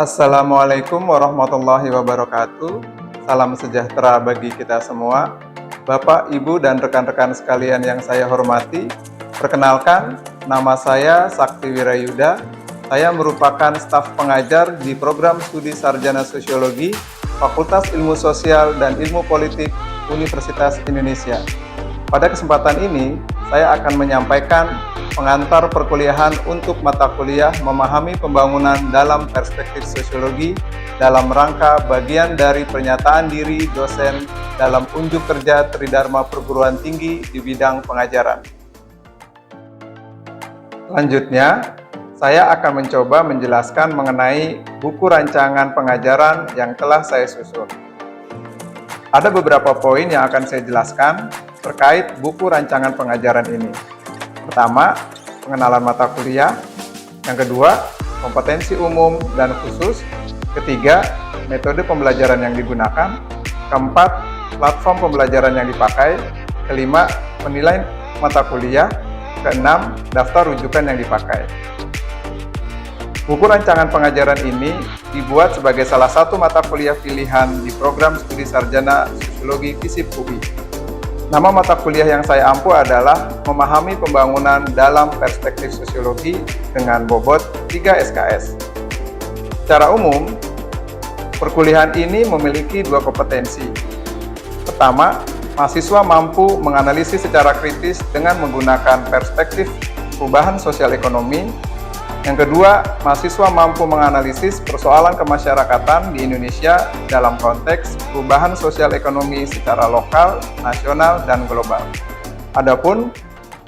Assalamualaikum warahmatullahi wabarakatuh. Salam sejahtera bagi kita semua. Bapak, Ibu, dan rekan-rekan sekalian yang saya hormati, perkenalkan, nama saya Sakti Wirayuda. Saya merupakan staf pengajar di program studi Sarjana Sosiologi, Fakultas Ilmu Sosial dan Ilmu Politik Universitas Indonesia. Pada kesempatan ini, saya akan menyampaikan pengantar perkuliahan untuk mata kuliah memahami pembangunan dalam perspektif sosiologi dalam rangka bagian dari pernyataan diri dosen dalam unjuk kerja Tridharma Perguruan Tinggi di bidang pengajaran. Selanjutnya, saya akan mencoba menjelaskan mengenai buku rancangan pengajaran yang telah saya susun. Ada beberapa poin yang akan saya jelaskan terkait buku rancangan pengajaran ini. Pertama, pengenalan mata kuliah. Yang kedua, kompetensi umum dan khusus. Ketiga, metode pembelajaran yang digunakan. Keempat, platform pembelajaran yang dipakai. Kelima, penilaian mata kuliah. Keenam, daftar rujukan yang dipakai. Buku rancangan pengajaran ini dibuat sebagai salah satu mata kuliah pilihan di program studi Sarjana Sosiologi FISIP UI. Nama mata kuliah yang saya ampu adalah Memahami Pembangunan dalam Perspektif Sosiologi dengan bobot 3 SKS. Secara umum, perkuliahan ini memiliki dua kompetensi. Pertama, mahasiswa mampu menganalisis secara kritis dengan menggunakan perspektif perubahan sosial ekonomi. Yang kedua, mahasiswa mampu menganalisis persoalan kemasyarakatan di Indonesia dalam konteks perubahan sosial ekonomi secara lokal, nasional, dan global. Adapun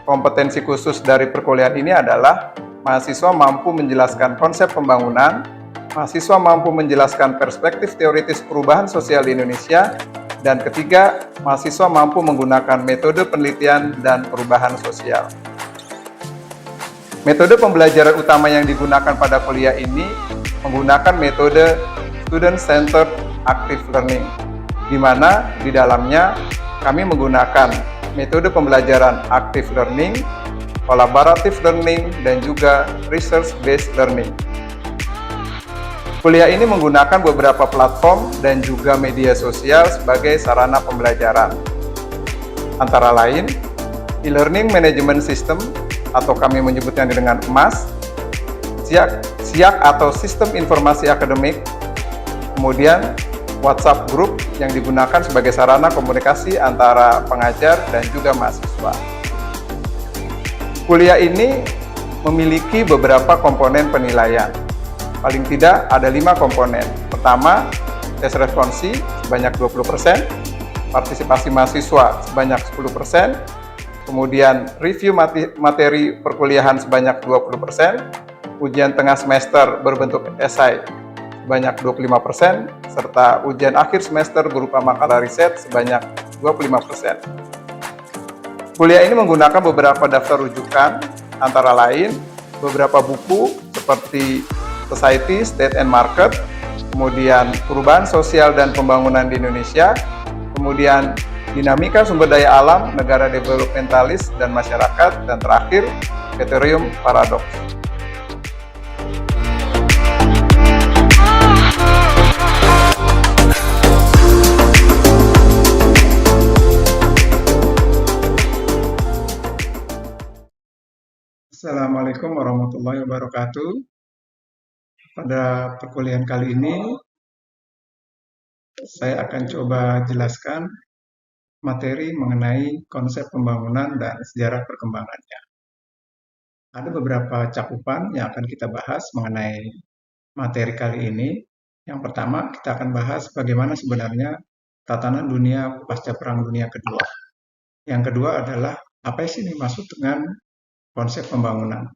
kompetensi khusus dari perkuliahan ini adalah mahasiswa mampu menjelaskan konsep pembangunan, mahasiswa mampu menjelaskan perspektif teoritis perubahan sosial di Indonesia, dan ketiga, mahasiswa mampu menggunakan metode penelitian dan perubahan sosial. Metode pembelajaran utama yang digunakan pada kuliah ini menggunakan metode Student-Centered Active Learning, di mana di dalamnya kami menggunakan metode pembelajaran Active Learning, Collaborative Learning, dan juga Research-Based Learning. Kuliah ini menggunakan beberapa platform dan juga media sosial sebagai sarana pembelajaran. Antara lain, e-learning management system, atau kami menyebutnya dengan EMAS, SIAK atau Sistem Informasi Akademik, kemudian WhatsApp Group yang digunakan sebagai sarana komunikasi antara pengajar dan juga mahasiswa. Kuliah ini memiliki beberapa komponen penilaian. Paling tidak ada 5 komponen. Pertama, tes responsi sebanyak 20%, partisipasi mahasiswa sebanyak 10%, kemudian review materi perkuliahan sebanyak 20%, ujian tengah semester berbentuk esai sebanyak 25%, serta ujian akhir semester berupa makalah riset sebanyak 25%. Kuliah ini menggunakan beberapa daftar rujukan, antara lain beberapa buku seperti Society, State and Market, kemudian Perubahan Sosial dan Pembangunan di Indonesia, kemudian Dinamika Sumber Daya Alam, Negara Developmentalis dan Masyarakat, dan terakhir, Ethereum Paradox. Assalamualaikum warahmatullahi wabarakatuh. Pada perkuliahan kali ini, saya akan coba jelaskan materi mengenai konsep pembangunan dan sejarah perkembangannya. Ada beberapa cakupan yang akan kita bahas mengenai materi kali ini. Yang pertama, kita akan bahas bagaimana sebenarnya tatanan dunia pasca Perang Dunia Kedua. Yang kedua adalah apa sih yang dimaksud dengan konsep pembangunan.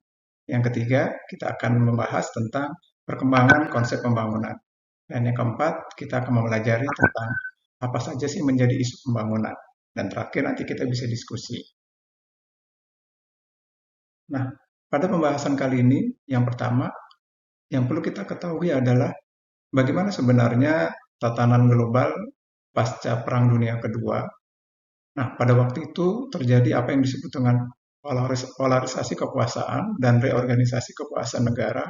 Yang ketiga, kita akan membahas tentang perkembangan konsep pembangunan. Dan yang keempat, kita akan mempelajari tentang apa saja sih menjadi isu pembangunan. Dan terakhir nanti kita bisa diskusi. Nah, pada pembahasan kali ini, yang pertama, yang perlu kita ketahui adalah bagaimana sebenarnya tatanan global pasca Perang Dunia Kedua. Nah, pada waktu itu terjadi apa yang disebut dengan polarisasi kekuasaan dan reorganisasi kekuasaan negara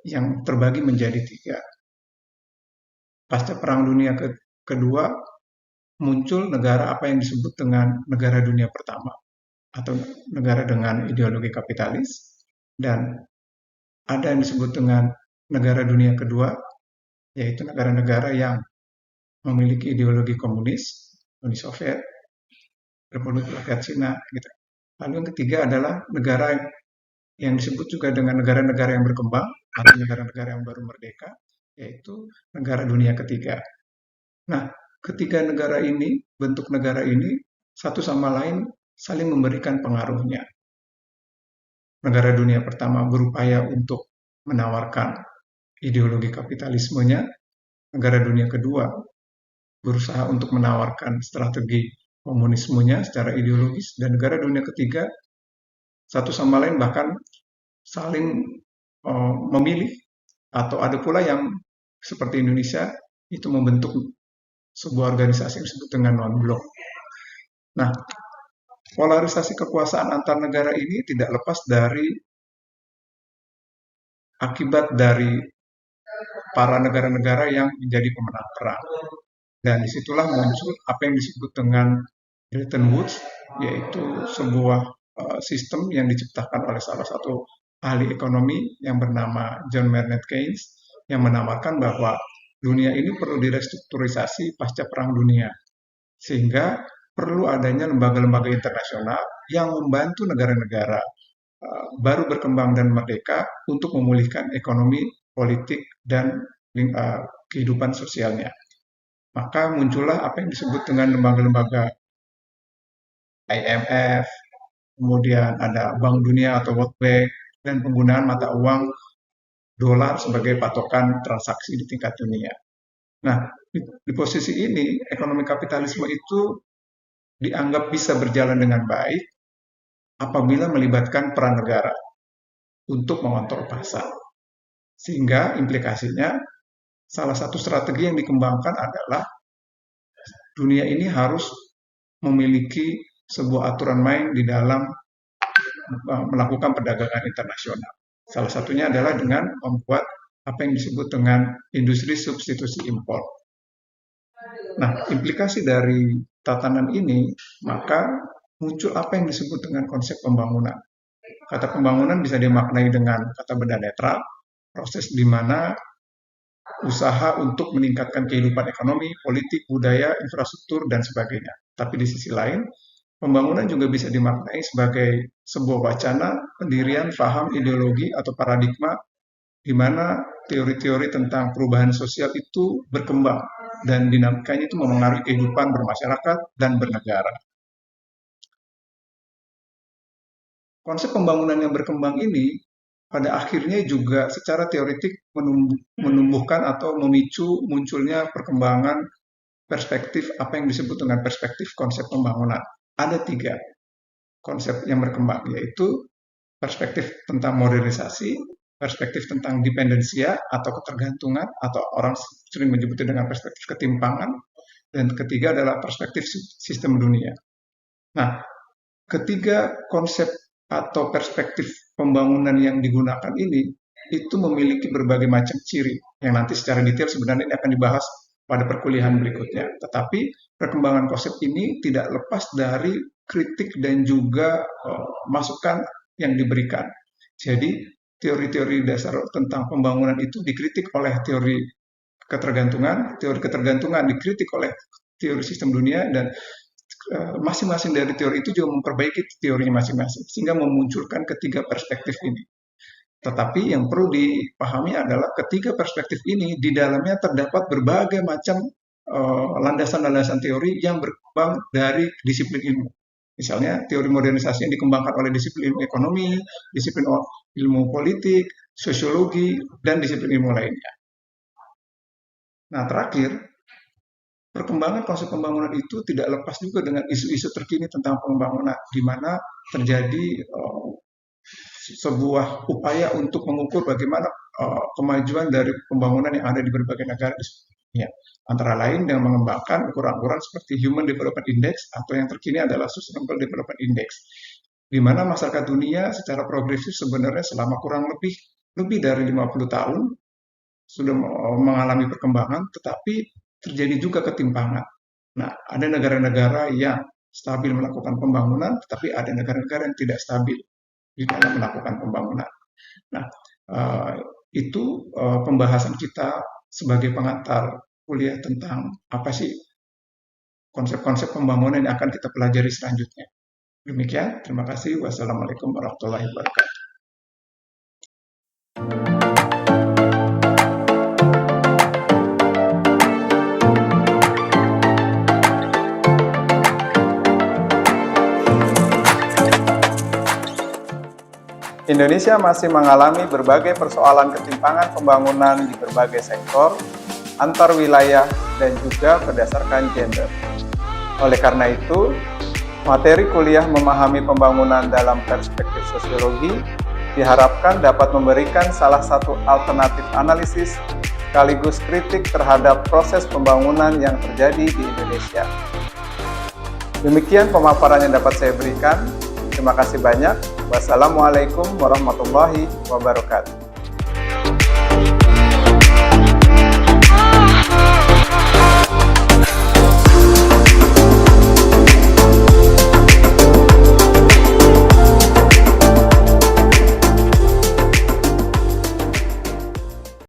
yang terbagi menjadi tiga. Pasca Perang Dunia Kedua, muncul negara apa yang disebut dengan negara dunia pertama, atau negara dengan ideologi kapitalis, dan ada yang disebut dengan negara dunia kedua, yaitu negara-negara yang memiliki ideologi komunis, Uni Soviet, Republik Rakyat Cina, gitu. Lalu yang ketiga adalah negara yang disebut juga dengan negara-negara yang berkembang atau negara-negara yang baru merdeka, yaitu negara dunia ketiga. Nah, ketiga negara ini, bentuk negara ini, satu sama lain saling memberikan pengaruhnya. Negara dunia pertama berupaya untuk menawarkan ideologi kapitalismenya, negara dunia kedua berusaha untuk menawarkan strategi komunismenya secara ideologis, dan negara dunia ketiga satu sama lain bahkan saling memilih, atau ada pula yang seperti Indonesia itu membentuk sebuah organisasi yang disebut dengan non-blok. Nah, polarisasi kekuasaan antar negara ini tidak lepas dari akibat dari para negara-negara yang menjadi pemenang perang. Dan disitulah muncul apa yang disebut dengan Bretton Woods, yaitu sebuah sistem yang diciptakan oleh salah satu ahli ekonomi yang bernama John Maynard Keynes, yang menawarkan bahwa dunia ini perlu direstrukturisasi pasca Perang Dunia, sehingga perlu adanya lembaga-lembaga internasional yang membantu negara-negara baru berkembang dan merdeka untuk memulihkan ekonomi, politik, dan kehidupan sosialnya. Maka muncullah apa yang disebut dengan lembaga-lembaga IMF, kemudian ada Bank Dunia atau World Bank, dan penggunaan mata uang dolar sebagai patokan transaksi di tingkat dunia. Nah, di posisi ini, ekonomi kapitalisme itu dianggap bisa berjalan dengan baik apabila melibatkan peran negara untuk mengontrol pasar. Sehingga implikasinya, salah satu strategi yang dikembangkan adalah dunia ini harus memiliki sebuah aturan main di dalam melakukan perdagangan internasional. Salah satunya adalah dengan membuat apa yang disebut dengan industri substitusi impor. Nah, implikasi dari tatanan ini, maka muncul apa yang disebut dengan konsep pembangunan. Kata pembangunan bisa dimaknai dengan kata benda netral, proses di mana usaha untuk meningkatkan kehidupan ekonomi, politik, budaya, infrastruktur, dan sebagainya. Tapi di sisi lain, pembangunan juga bisa dimaknai sebagai sebuah wacana pendirian paham ideologi atau paradigma di mana teori-teori tentang perubahan sosial itu berkembang dan dinamikanya itu memengaruhi kehidupan bermasyarakat dan bernegara. Konsep pembangunan yang berkembang ini pada akhirnya juga secara teoretik menumbuhkan atau memicu munculnya perkembangan perspektif apa yang disebut dengan perspektif konsep pembangunan. Ada tiga konsep yang berkembang, yaitu perspektif tentang modernisasi, perspektif tentang dependensia atau ketergantungan, atau orang sering menyebutnya dengan perspektif ketimpangan, dan ketiga adalah perspektif sistem dunia. Nah, ketiga konsep atau perspektif pembangunan yang digunakan ini itu memiliki berbagai macam ciri yang nanti secara detail sebenarnya ini akan dibahas pada perkuliahan berikutnya. Tetapi perkembangan konsep ini tidak lepas dari kritik dan juga masukan yang diberikan. Jadi teori-teori dasar tentang pembangunan itu dikritik oleh teori ketergantungan dikritik oleh teori sistem dunia, dan masing-masing dari teori itu juga memperbaiki teorinya masing-masing, sehingga memunculkan ketiga perspektif ini. Tetapi yang perlu dipahami adalah ketiga perspektif ini di dalamnya terdapat berbagai macam landasan-landasan teori yang berkembang dari disiplin ilmu. Misalnya teori modernisasi yang dikembangkan oleh disiplin ilmu ekonomi, disiplin ilmu politik, sosiologi, dan disiplin ilmu lainnya. Nah, terakhir, perkembangan konsep pembangunan itu tidak lepas juga dengan isu-isu terkini tentang pembangunan, di mana terjadi sebuah upaya untuk mengukur bagaimana kemajuan dari pembangunan yang ada di berbagai negara di dunia. Antara lain dengan mengembangkan ukuran-ukuran seperti Human Development Index, atau yang terkini adalah Sustainable Development Index, di mana masyarakat dunia secara progresif sebenarnya selama kurang lebih lebih dari 50 tahun sudah mengalami perkembangan, tetapi terjadi juga ketimpangan. Nah, ada negara-negara yang stabil melakukan pembangunan, tetapi ada negara-negara yang tidak stabil di dalam melakukan pembangunan. Nah, eh, itu pembahasan kita sebagai pengantar kuliah tentang apa sih konsep-konsep pembangunan yang akan kita pelajari selanjutnya. Demikian, terima kasih. Wassalamualaikum warahmatullahi wabarakatuh. Indonesia masih mengalami berbagai persoalan ketimpangan pembangunan di berbagai sektor, antar wilayah, dan juga berdasarkan gender. Oleh karena itu, materi kuliah memahami pembangunan dalam perspektif sosiologi diharapkan dapat memberikan salah satu alternatif analisis sekaligus kritik terhadap proses pembangunan yang terjadi di Indonesia. Demikian pemaparan yang dapat saya berikan. Terima kasih banyak. Wassalamualaikum warahmatullahi wabarakatuh.